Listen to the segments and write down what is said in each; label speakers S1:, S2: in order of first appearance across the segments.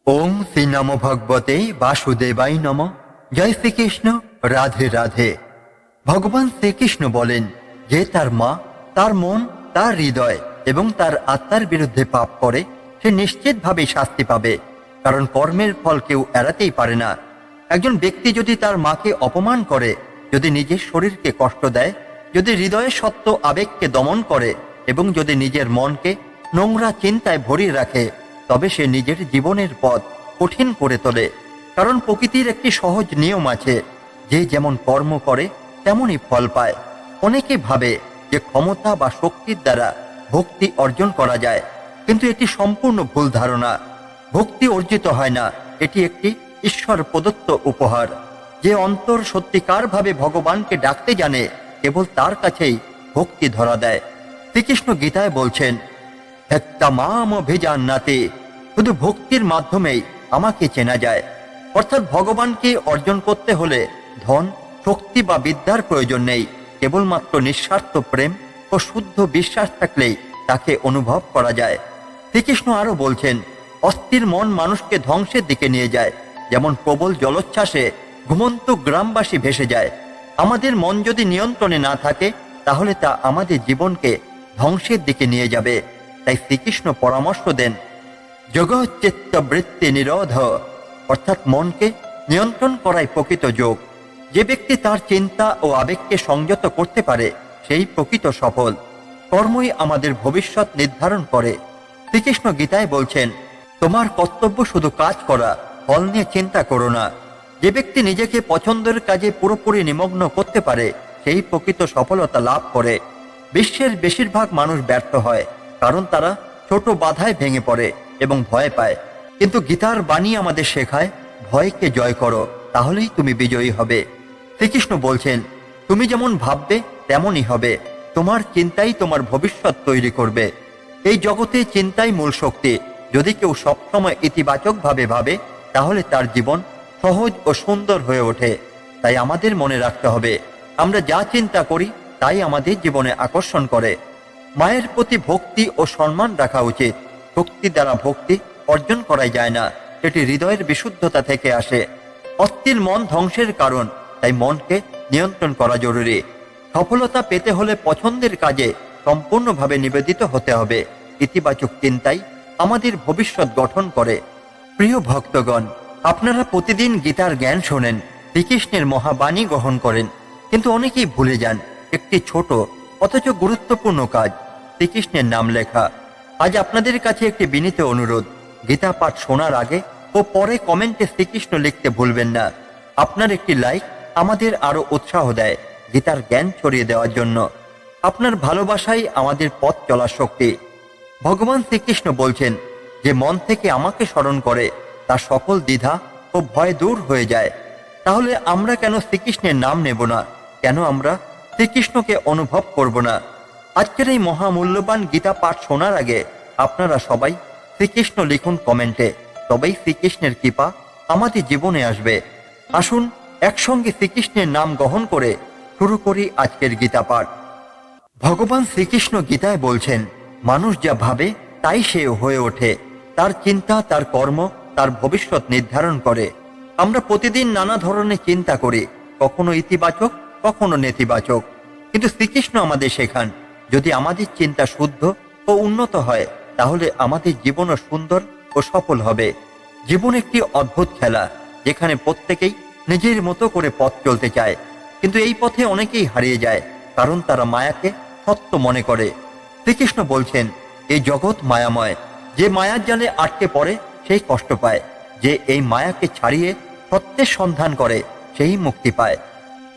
S1: ওম শ্রী নম ভগবতে বাসুদেবাই নম। জয় শ্রীকৃষ্ণ। রাধে রাধে। ভগবান শ্রীকৃষ্ণ বলেন যে তার মা, তার মন, তার হৃদয় এবং তার আত্মার বিরুদ্ধে পাপ করে সে নিশ্চিতভাবে শাস্তি পাবে, কারণ কর্মের ফল কেউ এড়াতেই পারে না। একজন ব্যক্তি যদি তার মাকে অপমান করে, যদি নিজের শরীরকে কষ্ট দেয়, যদি হৃদয়ে সত্য আবেগকে দমন করে এবং যদি নিজের মনকে নোংরা চিন্তায় ভরিয়ে রাখে, তবে সে নিজের জীবনের পথ কঠিন করে তোলে। কারণ প্রকৃতির একটি সহজ নিয়ম আছে, যে যেমন কর্ম করে তেমনই ফল পায়। অনেকে ভাবে যে ক্ষমতা বা শক্তির দ্বারা ভক্তি অর্জন করা যায়, কিন্তু এটি সম্পূর্ণ ভুল ধারণা। ভক্তি অর্জিত হয় না, এটি একটি ঈশ্বর প্রদত্ত উপহার। যে অন্তর সত্যিকারভাবে ভগবানকে ডাকতে জানে, কেবল তার কাছেই ভক্তি ধরা দেয়। শ্রীকৃষ্ণ গীতায় বলছেন, হেত্তামাম অভিজান্নাতে, শুধু ভক্তির মাধ্যমেই আমাকে চেনা যায়। অর্থাৎ ভগবানকে অর্জন করতে হলে ধন, শক্তি বা বিদ্যার প্রয়োজন নেই। কেবলমাত্র নিঃস্বার্থ প্রেম ও শুদ্ধ বিশ্বাস থাকলেই তাকে অনুভব করা যায়। শ্রীকৃষ্ণ আরও বলছেন, অস্থির মন মানুষকে ধ্বংসের দিকে নিয়ে যায়, যেমন প্রবল জলোচ্ছ্বাসে ঘুমন্ত গ্রামবাসী ভেসে যায়। আমাদের মন যদি নিয়ন্ত্রণে না থাকে, তাহলে তা আমাদের জীবনকে ধ্বংসের দিকে নিয়ে যাবে। তাই শ্রীকৃষ্ণ পরামর্শ দেন, যোগচিত্ত বৃত্তি নিরোধ, অর্থাৎ মনকে নিয়ন্ত্রণ করাই প্রকৃত যোগ। যে ব্যক্তি তার চিন্তা ও আবেগকে সংযত করতে পারে, সেই প্রকৃত সফল। কর্মই আমাদের ভবিষ্যৎ নির্ধারণ করে। শ্রীকৃষ্ণ গীতায় বলছেন, তোমার কর্তব্য শুধু কাজ করা, ফল নিয়ে চিন্তা করো না। যে ব্যক্তি নিজেকে পছন্দের কাজে পুরোপুরি নিমগ্ন করতে পারে, সেই প্রকৃত সফলতা লাভ করে। বিশ্বের বেশিরভাগ মানুষ ব্যর্থ হয়, কারণ তারা ছোট বাধায় ভেঙে পড়ে এবং ভয় পায়। কিন্তু গীতার বাণী আমাদের শেখায়, ভয়কে জয় করো, তাহলেই তুমি বিজয়ী হবে। শ্রীকৃষ্ণ বলছেন, তুমি যেমন ভাববে তেমনই হবে। তোমার চিন্তাই তোমার ভবিষ্যৎ তৈরি করবে। এই জগতে চিন্তাই মূল শক্তি। যদি কেউ সবসময় ইতিবাচকভাবে ভাবে, তাহলে তার জীবন সহজ ও সুন্দর হয়ে ওঠে। তাই আমাদের মনে রাখতে হবে, আমরা যা চিন্তা করি তাই আমাদের জীবনে আকর্ষণ করে। মায়ের প্রতি ভক্তি ও সম্মান রাখা উচিত। শক্তি দ্বারা ভক্তি অর্জন করাই যায় না, এটি হৃদয়ের বিশুদ্ধতা থেকে আসে। অস্থির মন ধ্বংসের কারণ, তাই মনকে নিয়ন্ত্রণ করা জরুরি। সফলতা পেতে হলে পছন্দের কাজে সম্পূর্ণভাবে নিবেদিত হতে হবে। ইতিবাচক চিন্তাই আমাদের ভবিষ্যৎ গঠন করে। প্রিয় ভক্তগণ, আপনারা প্রতিদিন গীতার জ্ঞান শোনেন, শ্রীকৃষ্ণের মহাবাণী গ্রহণ করেন, কিন্তু অনেকেই ভুলে যান একটি ছোট অথচ গুরুত্বপূর্ণ কাজ, শ্রীকৃষ্ণের নাম লেখা। আজ আপনাদের কাছে একটি বিনীত অনুরোধ, গীতা পাঠ শোনার আগে ও পরে কমেন্টে শ্রীকৃষ্ণ লিখতে ভুলবেন না। আপনার একটি লাইক আমাদের আরো উৎসাহ দেয় গীতার জ্ঞান ছড়িয়ে দেওয়ার জন্য। আপনার ভালোবাসাই আমাদের পথ চলার শক্তি। ভগবান শ্রীকৃষ্ণ বলছেন, যে মন থেকে আমাকে স্মরণ করে, তার সকল দ্বিধা ও ভয় দূর হয়ে যায়। তাহলে আমরা কেন শ্রীকৃষ্ণের নাম নেব না? কেন আমরা শ্রীকৃষ্ণকে অনুভব করব না? আজকের এই মহামূল্যবান গীতা পাঠ শোনার আগে আপনারা সবাই শ্রীকৃষ্ণ লিখুন কমেন্টে, তবেই শ্রীকৃষ্ণের কৃপা আমাদের জীবনে আসবে। আসুন একসঙ্গে শ্রীকৃষ্ণের নাম গ্রহণ করে শুরু করি আজকের গীতা পাঠ। ভগবান শ্রীকৃষ্ণ গীতায় বলছেন, মানুষ যা ভাবে তাই সে হয়ে ওঠে। তার চিন্তা, তার কর্ম তার ভবিষ্যৎ নির্ধারণ করে। আমরা প্রতিদিন নানা ধরনের চিন্তা করি, কখনো ইতিবাচক, কখনো নেতিবাচক। কিন্তু শ্রীকৃষ্ণ আমাদের শেখান, যদি আমাদের চিন্তা শুদ্ধ ও উন্নত হয়, তাহলে আমাদের জীবনও সুন্দর ও সফল হবে। জীবন একটি অদ্ভুত খেলা, যেখানে প্রত্যেকেই নিজের মতো করে পথ চলতে চায়, কিন্তু এই পথে অনেকেই হারিয়ে যায়, কারণ তারা মায়াকে সত্য মনে করে। শ্রীকৃষ্ণ বলছেন, এই জগৎ মায়াময়। যে মায়ার জালে আটকে পড়ে সেই কষ্ট পায়, যে এই মায়াকে ছাড়িয়ে সত্যের সন্ধান করে সেই মুক্তি পায়।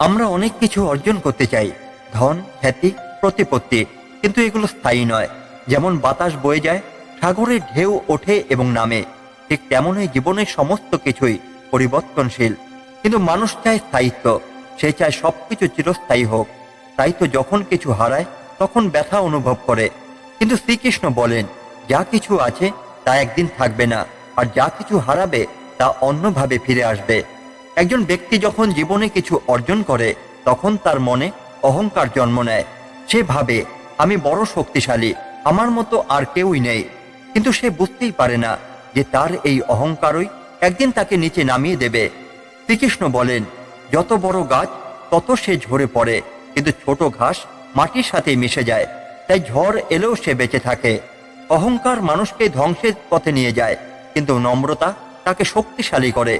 S1: আমরা অনেক কিছু অর্জন করতে চাই, ধন, খ্যাতি, প্রতিপত্তি, কিন্তু এগুলো স্থায়ী নয়। যেমন বাতাস বয়ে যায়, সাগরের ঢেউ ওঠে এবং নামে, ঠিক তেমনই জীবনের সমস্ত কিছুই পরিবর্তনশীল। কিন্তু মানুষ চায় স্থায়িত্ব, সে চায় সবকিছু চিরস্থায়ী হোক। তাই তো যখন কিছু হারায় তখন ব্যথা অনুভব করে। কিন্তু শ্রীকৃষ্ণ বলেন, যা কিছু আছে তা একদিন থাকবে না, আর যা কিছু হারাবে তা অন্যভাবে ফিরে আসবে। একজন ব্যক্তি যখন জীবনে কিছু অর্জন করে, তখন তার মনে অহংকার জন্ম নেয়। সে ভাবে, আমি বড় শক্তিশালী, আমার মতো আর কেউই নেই। কিন্তু সে বুঝতেই পারে না, যে তার এই অহংকারই একদিন তাকে নিচে নামিয়ে দেবে। শ্রীকৃষ্ণ বলেন, যত বড় গাছ তত সে ঝরে পড়ে, কিন্তু ছোট ঘাস মাটির সাথে মিশে যায়, তাই ঝড় এলেও সে বেঁচে থাকে। অহংকার মানুষকে ধ্বংসের পথে নিয়ে যায়, কিন্তু নম্রতা তাকে শক্তিশালী করে।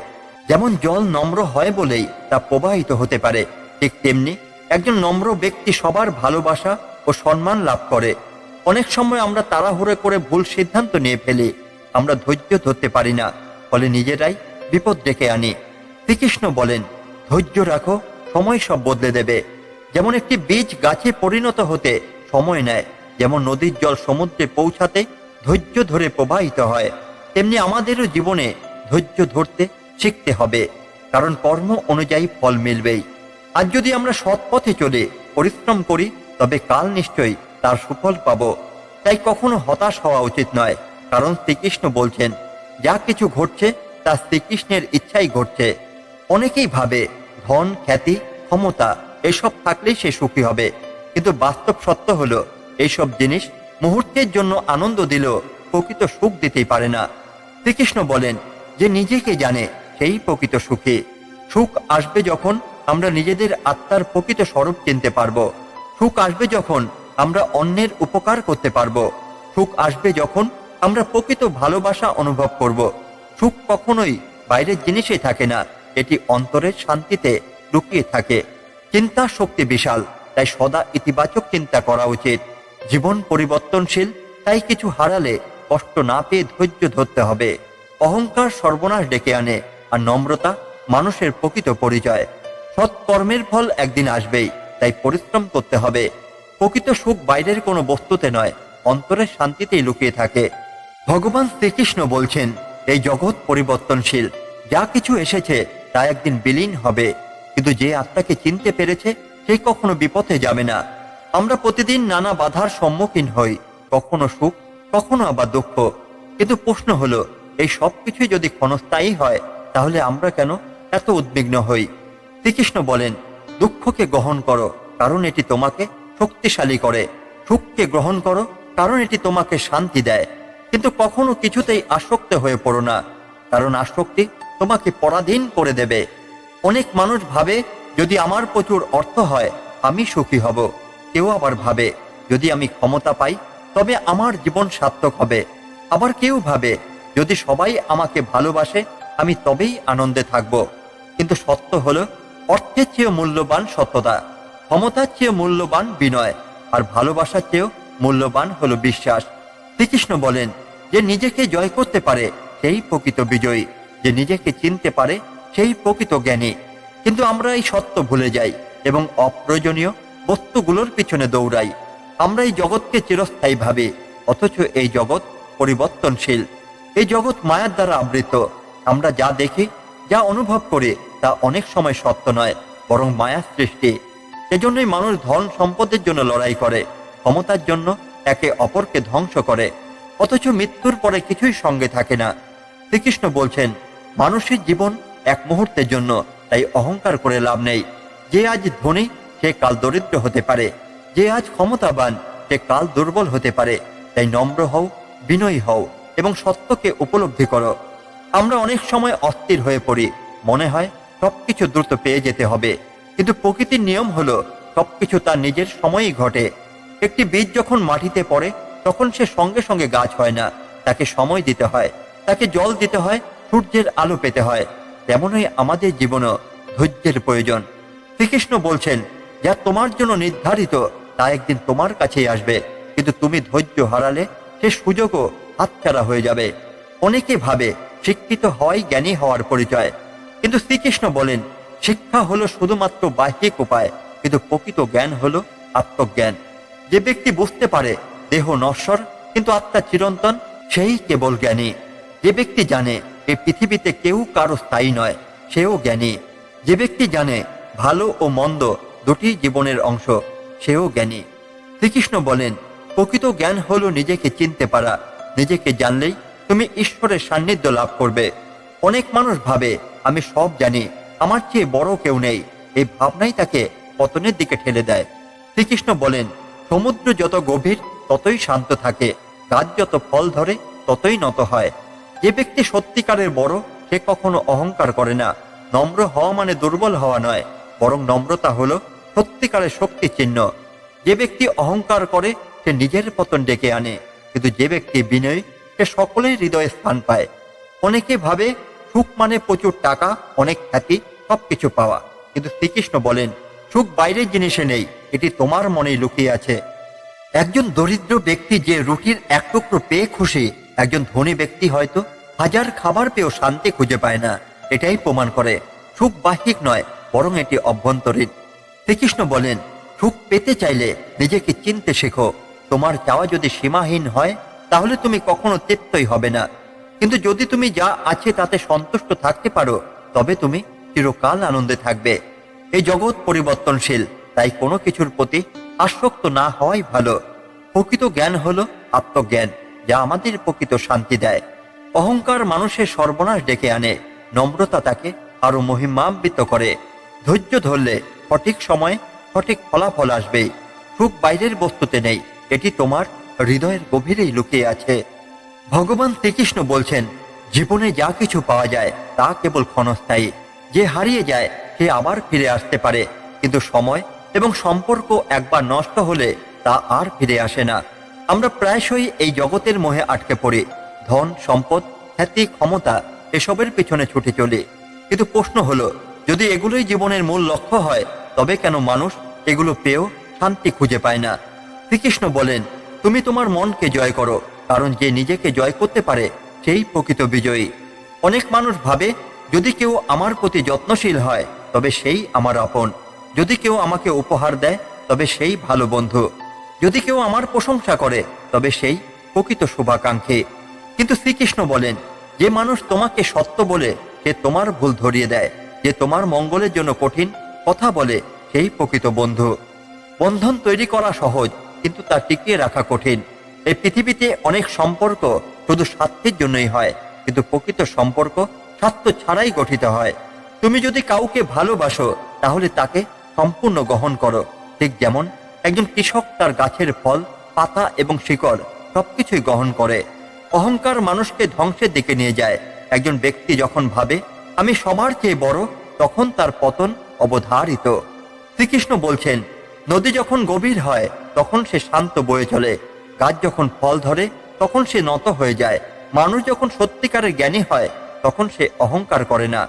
S1: যেমন জল নম্র হয় বলেই তা প্রবাহিত হতে পারে, ঠিক তেমনি একজন নম্র ব্যক্তি সবার ভালোবাসা ও সম্মান লাভ করে। অনেক সময় আমরা তাড়াহুড়ো করে ভুল সিদ্ধান্ত নিয়ে ফেলি, আমরা ধৈর্য ধরতে পারি না, ফলে নিজেরাই বিপদ ডেকে আনি। শ্রীকৃষ্ণ বলেন, ধৈর্য রাখো, সময় সব বদলে দেবে। যেমন একটি বীজ গাছে পরিণত হতে সময় নেয়, যেমন নদীর জল সমুদ্রে পৌঁছাতে ধৈর্য ধরে প্রবাহিত হয়, তেমনি আমাদেরও জীবনে ধৈর্য ধরতে শিখতে হবে, কারণ কর্ম অনুযায়ী ফল মিলবেই। আজ যদি আমরা সৎ পথে চলে পরিশ্রম করি, তবে কাল নিশ্চয়ই তার সুফল পাব। তাই কখনো হতাশ হওয়া উচিত নয়, কারণ শ্রীকৃষ্ণ বলছেন, যা কিছু ঘটছে তা শ্রীকৃষ্ণের ইচ্ছাই ঘটছে। অনেকেই ভাবে ধন, খ্যাতি, ক্ষমতা এসব থাকলেই সে সুখী হবে, কিন্তু বাস্তব সত্য হলো এইসব জিনিস মুহূর্তের জন্য আনন্দ দিলেও প্রকৃত সুখ দিতেই পারে না। শ্রীকৃষ্ণ বলেন, যে নিজেকে জানে সেই প্রকৃত সুখী। সুখ আসবে যখন আমরা নিজেদের আত্মার প্রকৃত স্বরূপ চিনতে পারবো। সুখ আসবে যখন আমরা অন্যের উপকার করতে পারবো। সুখ আসবে যখন আমরা প্রকৃত ভালোবাসা অনুভব করব। সুখ কখনোই বাইরের জিনিসে থাকে না, এটি অন্তরের শান্তিতে লুকিয়ে থাকে। চিন্তা শক্তি বিশাল, তাই সদা ইতিবাচক চিন্তা করা উচিত। জীবন পরিবর্তনশীল, তাই কিছু হারালে কষ্ট না পেয়ে ধৈর্য ধরতে হবে। অহংকার সর্বনাশ ডেকে আনে, আর নম্রতা মানুষের প্রকৃত পরিচয়। সৎ কর্মের ফল একদিন আসবেই, তাই পরিশ্রম করতে হবে। প্রকৃত সুখ বাইরের কোনো বস্তুতে নয়, অন্তরের শান্তিতেই লুকিয়ে থাকে। ভগবান শ্রীকৃষ্ণ বলছেন, এই জগৎ পরিবর্তনশীল, যা কিছু এসেছে তা একদিন বিলীন হবে, কিন্তু যে আত্মাকে চিনতে পেরেছে সে কখনো বিপথে যাবে না। আমরা প্রতিদিন নানা বাধার সম্মুখীন হই, কখনো সুখ, কখনো আবার দুঃখ, কিন্তু প্রশ্ন হলো, এই সব কিছুই যদি ক্ষণস্থায়ী হয়, তাহলে আমরা কেন এত উদ্বিগ্ন হই? শ্রীকৃষ্ণ বলেন, দুঃখকে গ্রহণ করো, কারণ এটি তোমাকে শক্তিশালী করে। সুখকে গ্রহণ করো, কারণ এটি তোমাকে শান্তি দেয়। কিন্তু কখনো কিছুতেই আসক্ত হয়ে পড়ো না, কারণ আসক্তি তোমাকে পরাধীন করে দেবে। অনেক মানুষ ভাবে, যদি আমার প্রচুর অর্থ হয় আমি সুখী হব। কেউ আবার ভাবে, যদি আমি ক্ষমতা পাই তবে আমার জীবন সার্থক হবে। আবার কেউ ভাবে, যদি সবাই আমাকে ভালোবাসে আমি তবেই আনন্দে থাকব। কিন্তু সত্য হলো, অর্থের চেয়েও মূল্যবান সততা, ক্ষমতার চেয়েও মূল্যবান বিনয়, আর ভালোবাসার চেয়েও মূল্যবান হলো বিশ্বাস। শ্রীকৃষ্ণ বলেন, যে নিজেকে জয় করতে পারে সেই প্রকৃত বিজয়ী, যে নিজেকে চিনতে পারে সেই প্রকৃত জ্ঞানী। কিন্তু আমরা এই সত্য ভুলে যাই এবং অপ্রয়োজনীয় বস্তুগুলোর পিছনে দৌড়াই। আমরা এই জগৎকে চিরস্থায়ী ভাবি, অথচ এই জগৎ পরিবর্তনশীল। এই জগৎ মায়ার দ্বারা আবৃত। আমরা যা দেখি, যা অনুভব করি, তা অনেক সময় সত্য নয়, বরং মায়ার সৃষ্টি। এজন্যই মানুষ ধন সম্পদের জন্য লড়াই করে, ক্ষমতার জন্য একে অপরকে ধ্বংস করে, অথচ মৃত্যুর পরে কিছুই সঙ্গে থাকে না। শ্রীকৃষ্ণ বলছেন, মানুষের জীবন এক মুহূর্তের জন্য, তাই অহংকার করে লাভ নেই। যে আজ ধনী সে কাল দরিদ্র হতে পারে, যে আজ ক্ষমতাবান সে কাল দুর্বল হতে পারে। তাই নম্র হও, বিনয়ী হও এবং সত্যকে উপলব্ধি করো। আমরা অনেক সময় অস্থির হয়ে পড়ি, মনে হয় সবকিছু দ্রুত পেয়ে যেতে হবে, কিন্তু প্রকৃতির নিয়ম হলো সবকিছু তার নিজের সময়ই ঘটে। একটি বীজ যখন মাটিতে পড়ে তখন সে সঙ্গে সঙ্গে গাছ হয় না, তাকে সময় দিতে হয়, তাকে জল দিতে হয়, সূর্যের আলো পেতে হয়। তেমনই আমাদের জীবনও ধৈর্যের প্রয়োজন। শ্রীকৃষ্ণ বলছেন, যা তোমার জন্য নির্ধারিত তা একদিন তোমার কাছেই আসবে, কিন্তু তুমি ধৈর্য হারালে সে সুযোগও হাতছাড়া হয়ে যাবে। অনেকে ভাবে শিক্ষিত হওয়াই জ্ঞানী হওয়ার পরিচয়, কিন্তু শ্রীকৃষ্ণ বলেন, শিক্ষা হলো শুধুমাত্র বাহ্যিক উপায়, কিন্তু প্রকৃত জ্ঞান হলো আত্মজ্ঞান। যে ব্যক্তি বুঝতে পারে দেহ নশ্বর কিন্তু আত্মা চিরন্তন, সেই কেবল জ্ঞানী। যে ব্যক্তি জানে এই পৃথিবীতে কেউ কারো স্থায়ী নয়, সেও জ্ঞানী। যে ব্যক্তি জানে ভালো ও মন্দ দুটি জীবনের অংশ, সেও জ্ঞানী। শ্রীকৃষ্ণ বলেন, প্রকৃত জ্ঞান হলো নিজেকে চিনতে পারা। নিজেকে জানলেই তুমি ঈশ্বরের সান্নিধ্য লাভ করবে। অনেক মানুষ ভাবে, আমি সব জানি, আমার চেয়ে বড় কেউ নেই। এই ভাবনাই তাকে পতনের দিকে ঠেলে দেয়। শ্রীকৃষ্ণ বলেন, সমুদ্র যত গভীর ততই শান্ত থাকে, গাছ যত ফল ধরে ততই নত হয়। যে ব্যক্তি সত্যিকারের বড় সে কখনো অহংকার করে না। নম্র হওয়া মানে দুর্বল হওয়া নয়, বরং নম্রতা হলো সত্যিকারের শক্তি চিহ্ন। যে ব্যক্তি অহংকার করে সে নিজের পতন ডেকে আনে, কিন্তু যে ব্যক্তি বিনয়ী সে সকলের হৃদয়ে স্থান পায়। অনেকে ভাবে সুখ মানে প্রচুর টাকা, অনেক খ্যাতি, সবকিছু পাওয়া, কিন্তু শ্রীকৃষ্ণ বলেন সুখ বাইরের জিনিসে নেই, এটি তোমার মনেই লুকিয়ে আছে। একজন দরিদ্র ব্যক্তি যে রুটির এক টুকরো পেয়ে খুশি, একজন ধনী ব্যক্তি হয়তো হাজার খাবার পেয়েও শান্তি খুঁজে পায় না। এটাই প্রমাণ করে সুখ বাহ্যিক নয়, বরং এটি অভ্যন্তরীণ। শ্রীকৃষ্ণ বলেন সুখ পেতে চাইলে নিজেকে চিনতে শেখো। তোমার চাওয়া যদি সীমাহীন হয় তাহলে তুমি কখনো তৃপ্তই হবে না, কিন্তু যদি তুমি যা আছে তাতে সন্তুষ্ট থাকতে পারো তবে তুমি চিরকাল আনন্দে থাকবে। এই জগৎ পরিবর্তনশীল, তাই কোনো কিছুর প্রতি আসক্ত না হওয়াই ভালো। প্রকৃত জ্ঞান হলো আত্মজ্ঞান, যা আমাদের প্রকৃত শান্তি দেয়। অহংকার মানুষের সর্বনাশ ডেকে আনে, নম্রতা তাকে আরো মহিমান্বিত করে। ধৈর্য ধরলে সঠিক সময়ে সঠিক ফলাফল আসবেই। সুখ বাইরের বস্তুতে নেই, এটি তোমার হৃদয়ের গভীরেই লুকিয়ে আছে। ভগবান শ্রীকৃষ্ণ বলছেন জীবনে যা কিছু পাওয়া যায় তা কেবল ক্ষণস্থায়ী। যে হারিয়ে যায় সে আবার ফিরে আসতে পারে, কিন্তু সময় এবং সম্পর্ক একবার নষ্ট হলে তা আর ফিরে আসে না। আমরা প্রায়শই এই জগতের মোহে আটকে পড়ি, ধন সম্পদ, খ্যাতি, ক্ষমতা এসবের পিছনে ছুটে চলি। কিন্তু প্রশ্ন হলো, যদি এগুলোই জীবনের মূল লক্ষ্য হয় তবে কেন মানুষ এগুলো পেয়েও শান্তি খুঁজে পায় না? শ্রীকৃষ্ণ বলেন তুমি তোমার মনকে জয় করো, কারণ যে নিজেকে জয় করতে পারে সেই প্রকৃত বিজয়ী। অনেক মানুষ ভাবে যদি কেউ আমার প্রতি যত্নশীল হয় তবে সেই আমার আপন, যদি কেউ আমাকে উপহার দেয় তবে সেই ভালো বন্ধু, যদি কেউ আমার প্রশংসা করে তবে সেই প্রকৃত শুভাকাঙ্ক্ষী। কিন্তু শ্রীকৃষ্ণ বলেন যে মানুষ তোমাকে সত্য বলে সে তোমার ভুল ধরিয়ে দেয়, যে তোমার মঙ্গলের জন্য কঠিন কথা বলে সেই প্রকৃত বন্ধু। বন্ধন তৈরি করা সহজ, কিন্তু তা টিকিয়ে রাখা কঠিন। এই পৃথিবীতে অনেক সম্পর্ক শুধু স্বার্থের জন্যই হয়, কিন্তু প্রকৃত সম্পর্ক স্বার্থ ছাড়াই গঠিত হয়। তুমি যদি কাউকে ভালোবাসো তাহলে তাকে সম্পূর্ণ গ্রহণ করো, ঠিক যেমন একজন কৃষক তার গাছের ফল, পাতা এবং শিকড় সবকিছুই গ্রহণ করে। অহংকার মানুষকে ধ্বংসের দিকে নিয়ে যায়। একজন ব্যক্তি যখন ভাবে আমি সবার চেয়ে বড়, তখন তার পতন অবধারিত। শ্রীকৃষ্ণ বলছেন নদী যখন গভীর হয় তখন সে শান্ত বয়ে চলে, গাছ যখন ফল ধরে তখন সে নত হয়ে যায়। মানুষ যখন সত্যিকারের জ্ঞানী হয় তখন সে অহংকার করে না।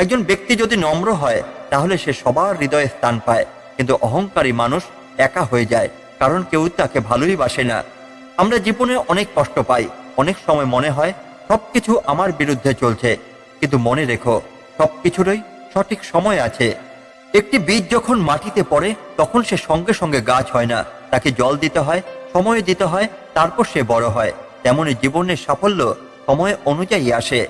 S1: একজন ব্যক্তি যদি নম্র হয় তাহলে সে সবার হৃদয়ে স্থান পায়, কিন্তু অহংকারী মানুষ একা হয়ে যায়, কারণ কেউ তাকে ভালোই বাসে না। আমরা জীবনে অনেক কষ্ট পাই, অনেক সময় মনে হয় সবকিছু আমার বিরুদ্ধে চলছে, কিন্তু মনে রেখো সবকিছুরই সঠিক সময় আছে। একটি বীজ যখন মাটিতে পড়ে তখন সে সঙ্গে সঙ্গে গাছ হয় না, তাকে জল দিতে হয়, সময় দিতে হয়, তারপর সে বড় হয়। তেমনি জীবনের সাফল্য সময় অনুযায়ী আসে।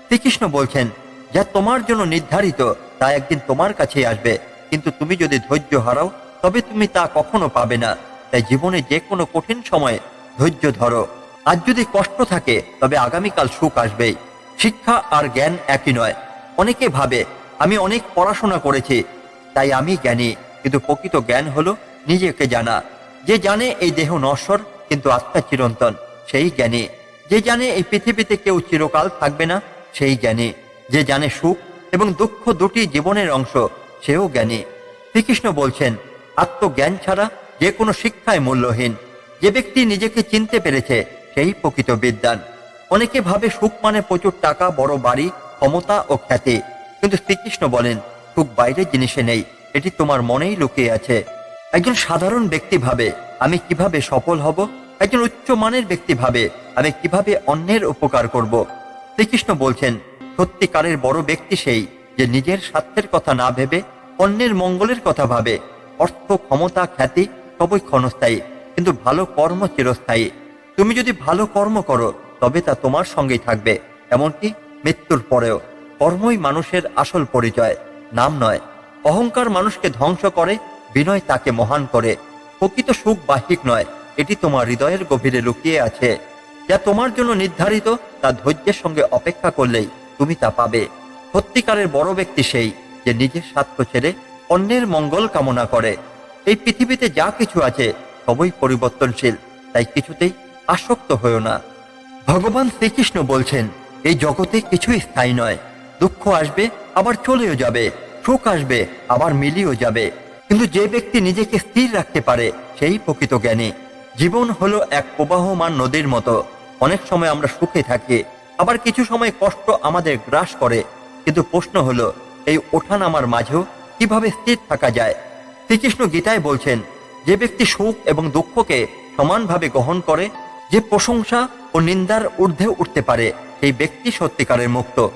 S1: শ্রীকৃষ্ণ বলছেন যা তোমার জন্য নির্ধারিত তা একদিন তোমার কাছেই আসবে, কিন্তু তুমি যদি ধৈর্য হারাও তবে তুমি তা কখনো পাবে না। তাই জীবনে যে কোনো কঠিন সময়ে ধৈর্য ধরো। আজ যদি কষ্ট থাকে তবে আগামীকাল সুখ আসবেই। শিক্ষা আর জ্ঞান একই নয়। অনেকে ভাবে আমি অনেক পড়াশোনা করেছি তাই আমি জ্ঞানী, কিন্তু প্রকৃত জ্ঞান হলো নিজেকে জানা। যে জানে এই দেহ নশ্বর কিন্তু আত্মা চিরন্তন, সেই জ্ঞানী। যে জানে এই পৃথিবীতে কেউ চিরকাল থাকবে না, সেই জ্ঞানী। যে জানে সুখ এবং দুঃখ দুটি জীবনের অংশ, সেও জ্ঞানী। শ্রীকৃষ্ণ বলছেন আত্মজ্ঞান ছাড়া যে কোনো শিক্ষায় মূল্যহীন। যে ব্যক্তি নিজেকে চিনতে পেরেছে সেই প্রকৃত বিদ্বান। অনেকে ভাবে সুখ মানে প্রচুর টাকা, বড় বাড়ি, ক্ষমতা ও খ্যাতি, কিন্তু শ্রীকৃষ্ণ বলেন সুখ বাইরের জিনিসে নেই, এটি তোমার মনেই লুকিয়ে আছে। একজন সাধারণ ব্যক্তি ভাবে আমি কিভাবে সফল হব, একজন উচ্চ মানের ব্যক্তি ভাবে আমি কিভাবে অন্যের উপকার করব। শ্রীকৃষ্ণ বলছেন সত্যিকারের বড় ব্যক্তি সেই যে নিজের স্বার্থের কথা না ভেবে অন্যের মঙ্গলের কথা ভাবে। অর্থ, ক্ষমতা, খ্যাতি সবই ক্ষণস্থায়ী, কিন্তু ভালো কর্ম চিরস্থায়ী। তুমি যদি ভালো কর্ম করো তবে তা তোমার সঙ্গেই থাকবে, এমনকি মৃত্যুর পরেও। কর্মই মানুষের আসল পরিচয়, নাম নয়। অহংকার মানুষকে ধ্বংস করে, বিনয় তাকে মহান করে। প্রকৃত সুখ বাহ্যিক নয়, এটি তোমার হৃদয়ের গভীরে লুকিয়ে আছে। যা তোমার জন্য নির্ধারিত তা ধৈর্যের সঙ্গে অপেক্ষা করলেই তুমি তা পাবে। সত্যিকারের বড় ব্যক্তি সেই যে নিজের স্বার্থ ছেড়ে অন্যের মঙ্গল কামনা করে। এই পৃথিবীতে যা কিছু আছে সবই পরিবর্তনশীল, তাই কিছুতেই আসক্ত হয়েও না। ভগবান শ্রীকৃষ্ণ বলছেন এই জগতে কিছুই স্থায়ী নয়। দুঃখ আসবে, আবার চলেও যাবে। সুখ আসবে, আবার মিলিয়েও যাবে। কিন্তু যে ব্যক্তি নিজেকে স্থির রাখতে পারে সেই প্রকৃত জ্ঞানী। জীবন হলো এক প্রবাহমান নদীর মতো। অনেক সময় আমরা সুখে থাকি, আবার কিছু সময় কষ্ট আমাদের গ্রাস করে। কিন্তু প্রশ্ন হলো, এই ওঠানামার মাঝেও কিভাবে স্থির থাকা যায়? শ্রীকৃষ্ণ গীতায় বলছেন, যে ব্যক্তি সুখ এবং দুঃখকে সমানভাবে গ্রহণ করে, যে প্রশংসা ও নিন্দার ঊর্ধ্বে উঠতে পারে, সেই ব্যক্তি সত্যিকারের মুক্ত।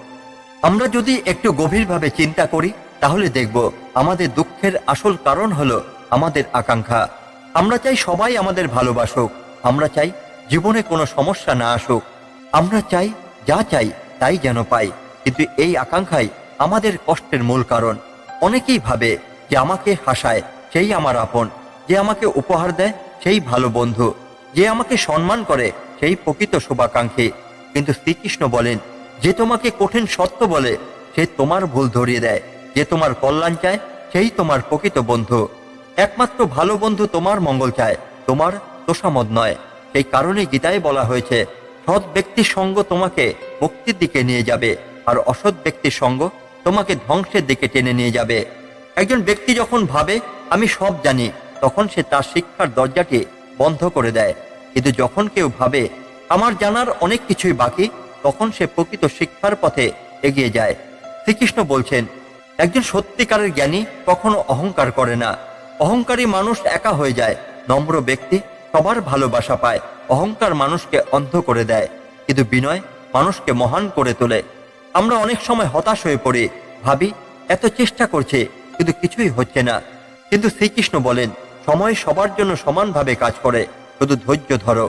S1: আমরা যদি একটু গভীরভাবে চিন্তা করি তাহলে দেখব আমাদের দুঃখের আসল কারণ হলো আমাদের আকাঙ্ক্ষা। আমরা চাই সবাই আমাদের ভালোবাসুক, আমরা চাই জীবনে কোনো সমস্যা না আসুক, আমরা চাই যা চাই তাই যেন পাই। কিন্তু এই আকাঙ্ক্ষাই আমাদের কষ্টের মূল কারণ। অনেকেই ভাবে যে আমাকে হাসায় সেই আমার আপন, যে আমাকে উপহার দেয় সেই ভালো বন্ধু, যে আমাকে সম্মান করে সেই প্রকৃত শুভাকাঙ্ক্ষী। কিন্তু শ্রীকৃষ্ণ বলেন, যে তোমাকে কঠিন সত্য বলে সে তোমার ভুল ধরিয়ে দেয়, যে তোমার কল্যাণ চায় সেই তোমার প্রকৃত বন্ধু। একমাত্র ভালো বন্ধু তোমার মঙ্গল চায়, তোমার তোষামদ নয়। সেই কারণে গীতায় বলা হয়েছে, সৎ ব্যক্তির সঙ্গ তোমাকে মুক্তির দিকে নিয়ে যাবে, আর অসৎ ব্যক্তির সঙ্গ তোমাকে ধ্বংসের দিকে টেনে নিয়ে যাবে। একজন ব্যক্তি যখন ভাবে আমি সব জানি, তখন সে তার শিক্ষার দরজাটি বন্ধ করে দেয়। কিন্তু যখন কেউ ভাবে আমার জানার অনেক কিছুই বাকি, তখন সে প্রকৃত শিক্ষার পথে এগিয়ে যায়। শ্রীকৃষ্ণ বলছেন, একজন সত্যিকারের জ্ঞানী কখনো অহংকার করে না। অহংকারী মানুষ একা হয়ে যায়, নম্র ব্যক্তি সবার ভালোবাসা পায়। অহংকার মানুষকে অন্ধ করে দেয়, কিন্তু বিনয় মানুষকে মহান করে তোলে। আমরা অনেক সময় হতাশ হয়ে পড়ি, ভাবি এত চেষ্টা করছে কিন্তু কিছুই হচ্ছে না। কিন্তু শ্রীকৃষ্ণ বলেন, সময় সবার জন্য সমানভাবে কাজ করে, শুধু ধৈর্য ধরো।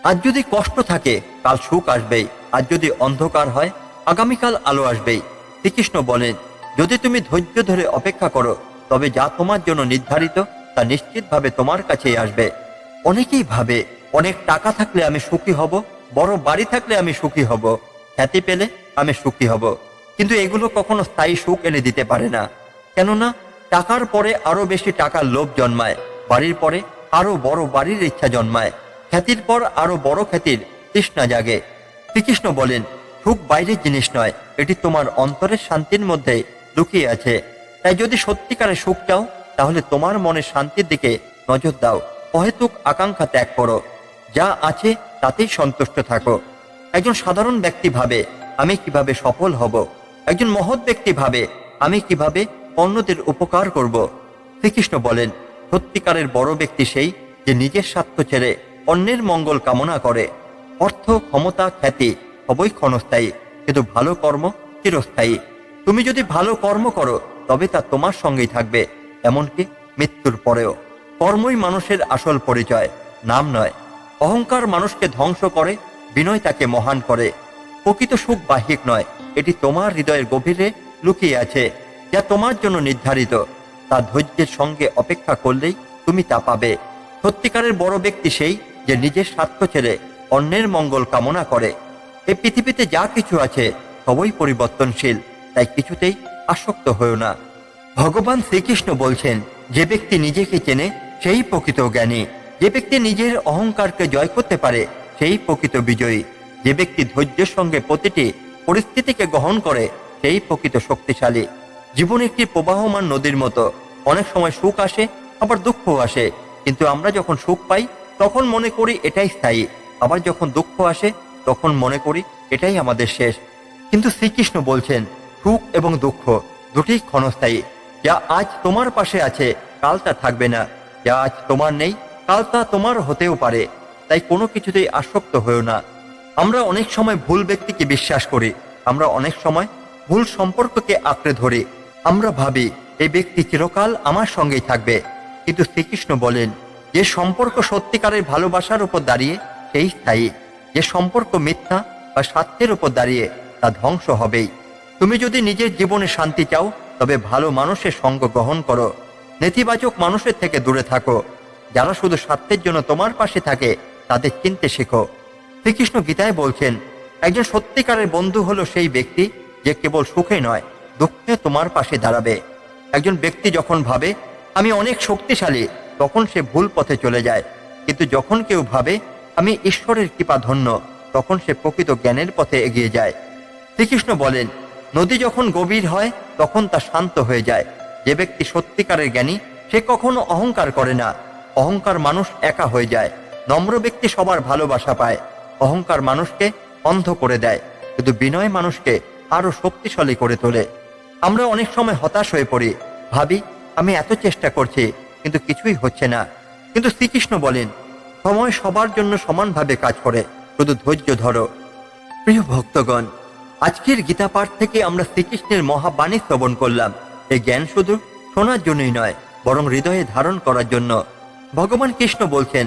S1: আজ যদি কষ্ট থাকে কাল সুখ আসবেই, আজ যদি অন্ধকার হয় আগামীকাল আলো আসবেই। শ্রীকৃষ্ণ বলেন, যদি তুমি ধৈর্য ধরে অপেক্ষা করো, তবে যা তোমার জন্য নির্ধারিত তা নিশ্চিতভাবে তোমার কাছেই আসবে। অনেকেই ভাবে অনেক টাকা থাকলে আমি সুখী হব, বড় বাড়ি থাকলে আমি সুখী হব, খ্যাতি পেলে আমি সুখী হব। কিন্তু এগুলো কখনো স্থায়ী সুখ এনে দিতে পারে না। কেননা টাকার পরে আরো বেশি টাকার লোভ জন্মায়, বাড়ির পরে আরো বড় বাড়ির ইচ্ছা জন্মায়, খ্যাতির পর আরো বড় খ্যাতির তৃষ্ণা জাগে। শ্রীকৃষ্ণ বলেন, সুখ বাইরের জিনিস নয়, এটি তোমার অন্তরের শান্তির মধ্যে লুকিয়ে আছে। তাই যদি সত্যিকারে সুখ চাও, তাহলে তোমার মনের শান্তির দিকে নজর দাও। অহেতুক আকাঙ্ক্ষা ত্যাগ করো, যা আছে তাতেই সন্তুষ্ট থাকো। একজন সাধারণ ব্যক্তি ভাবে আমি কিভাবে সফল হব, একজন মহৎ ব্যক্তি ভাবে আমি কিভাবে অন্যদের উপকার করব। শ্রীকৃষ্ণ বলেন, সত্যিকারের বড় ব্যক্তি সেই যে নিজের স্বার্থ ছেড়ে অন্যের মঙ্গল কামনা করে। অর্থ, ক্ষমতা, খ্যাতি সবই ক্ষণস্থায়ী, কিন্তু ভালো কর্ম চিরস্থায়ী। তুমি যদি ভালো কর্ম করো তবে তা তোমার সঙ্গেই থাকবে, এমনকি মৃত্যুর পরেও। কর্মই মানুষের আসল পরিচয়, নাম নয়। অহংকার মানুষকে ধ্বংস করে, বিনয় তাকে মহান করে। প্রকৃত সুখ বাহ্যিক নয়, এটি তোমার হৃদয়ের গভীরে লুকিয়ে আছে, যা তোমার জন্য নির্ধারিত। তা ধৈর্যের সঙ্গে অপেক্ষা করলেই তুমি তা পাবে। সত্যিকারের বড় ব্যক্তি সেই যে নিজের স্বার্থ ছেড়ে অন্যের মঙ্গল কামনা করে। এই পৃথিবীতে যা কিছু আছে সবই পরিবর্তনশীল, তাই কিছুতেই আসক্ত হয়েও না। ভগবান শ্রীকৃষ্ণ বলছেন, যে ব্যক্তি নিজেকে চেনে সেই প্রকৃত জ্ঞানী। যে ব্যক্তি নিজের অহংকারকে জয় করতে পারে সেই প্রকৃত বিজয়ী। যে ব্যক্তি ধৈর্যের সঙ্গে প্রতিটি পরিস্থিতিকে গ্রহণ করে সেই প্রকৃত শক্তিশালী। জীবন একটি প্রবাহমান নদীর মতো, অনেক সময় সুখ আসে আবার দুঃখও আসে। কিন্তু আমরা যখন সুখ পাই তখন মনে করি এটাই স্থায়ী, আবার যখন দুঃখ আসে তখন মনে করি এটাই আমাদের শেষ। কিন্তু শ্রীকৃষ্ণ বলছেন, সুখ এবং দুঃখ দুটি ক্ষণস্থায়ী। যা আজ তোমার পাশে আছে কাল তা থাকবে না, যা আজ তোমার নেই কাল তা তোমার হতেও পারে। তাই কোনো কিছুতেই আসক্ত হয়েও না। আমরা অনেক সময় ভুল ব্যক্তিকে বিশ্বাস করি, আমরা অনেক সময় ভুল সম্পর্ককে আঁকড়ে ধরি। আমরা ভাবি এই ব্যক্তি চিরকাল আমার সঙ্গেই থাকবে। কিন্তু শ্রীকৃষ্ণ বলেন, যে সম্পর্ক সত্যিকারের ভালোবাসার উপর দাঁড়িয়ে সেই স্থায়ী। যে সম্পর্ক মিথ্যা বা স্বার্থের উপর দাঁড়িয়ে তা ধ্বংস হবেই। তুমি যদি নিজের জীবনে শান্তি চাও তবে ভালো মানুষের সঙ্গ গ্রহণ করো, নেতিবাচক মানুষের থেকে দূরে থাকো। যারা শুধু স্বার্থের জন্য তোমার পাশে থাকে তাদের চিনতে শেখো। শ্রীকৃষ্ণ গীতায় বলছেন, একজন সত্যিকারের বন্ধু হলো সেই ব্যক্তি যে কেবল সুখে নয় দুঃখে তোমার পাশে দাঁড়াবে। একজন ব্যক্তি যখন ভাবে আমি অনেক শক্তিশালী, তখন সে ভুল পথে চলে যায়। কিন্তু যখন কেউ ভাবে আমি ঈশ্বরের কৃপা ধন্য, তখন সে প্রকৃত জ্ঞানের পথে এগিয়ে যায়। শ্রীকৃষ্ণ বলেন, নদী যখন গভীর হয় তখন তা শান্ত হয়ে যায়। যে ব্যক্তি সত্যিকারের জ্ঞানী সে কখনো অহংকার করে না। অহংকার মানুষ একা হয়ে যায়। নম্র ব্যক্তি সবার ভালোবাসা পায়। অহংকার মানুষকে অন্ধ করে দেয়, কিন্তু বিনয় মানুষকে আরো শক্তিশালী করে তোলে। আমরা অনেক সময় হতাশ হয়ে পড়ি, ভাবি আমি এত চেষ্টা করছি কিন্তু কিছুই হচ্ছে না। কিন্তু শ্রীকৃষ্ণ বলেন, সময় সবার জন্য সমানভাবে কাজ করে, শুধু ধৈর্য ধরো। প্রিয় ভক্তগণ, আজকের গীতা পাঠ থেকে আমরা শ্রীকৃষ্ণের মহাবাণী শ্রবণ করলাম। এই জ্ঞান শুধু শোনার জন্যই নয়, বরং হৃদয়ে ধারণ করার জন্য। ভগবান কৃষ্ণ বলছেন,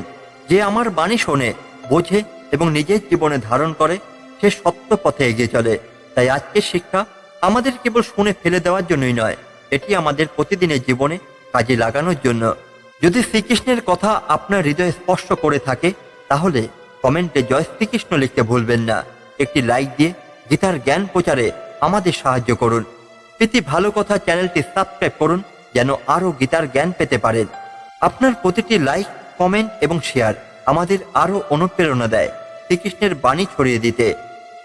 S1: যে আমার বাণী শোনে, বোঝে এবং নিজের জীবনে ধারণ করে, সে সত্য পথে এগিয়ে চলে। তাই আজকের শিক্ষা আমাদের কেবল শুনে ফেলে দেওয়ার জন্যই নয়, এটি আমাদের প্রতিদিনের জীবনে কাজে লাগানোর জন্য। যদি শ্রীকৃষ্ণের কথা আপনার হৃদয়ে স্পর্শ করে থাকে, তাহলে কমেন্টে জয় শ্রীকৃষ্ণ লিখতে ভুলবেন না। একটি লাইক দিয়ে গীতার জ্ঞান প্রচারে আমাদের সাহায্য করুন। প্রীতি ভালো কথা চ্যানেলটি সাবস্ক্রাইব করুন, যেন আরো গীতার জ্ঞান পেতে পারেন। আপনার প্রতিটি লাইক, কমেন্ট এবং শেয়ার আমাদের আরো অনুপ্রেরণা দেয় শ্রীকৃষ্ণের বাণী ছড়িয়ে দিতে।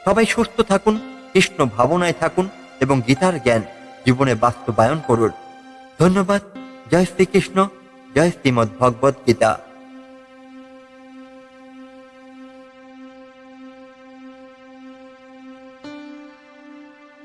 S1: সবাই সুস্থ থাকুন, কৃষ্ণ ভাবনায় থাকুন এবং গীতার জ্ঞান জীবনে বাস্তবায়ন করুন। ধন্যবাদ। জয় শ্রীকৃষ্ণ। জয় শ্রীমদ্ ভগবত গীতা।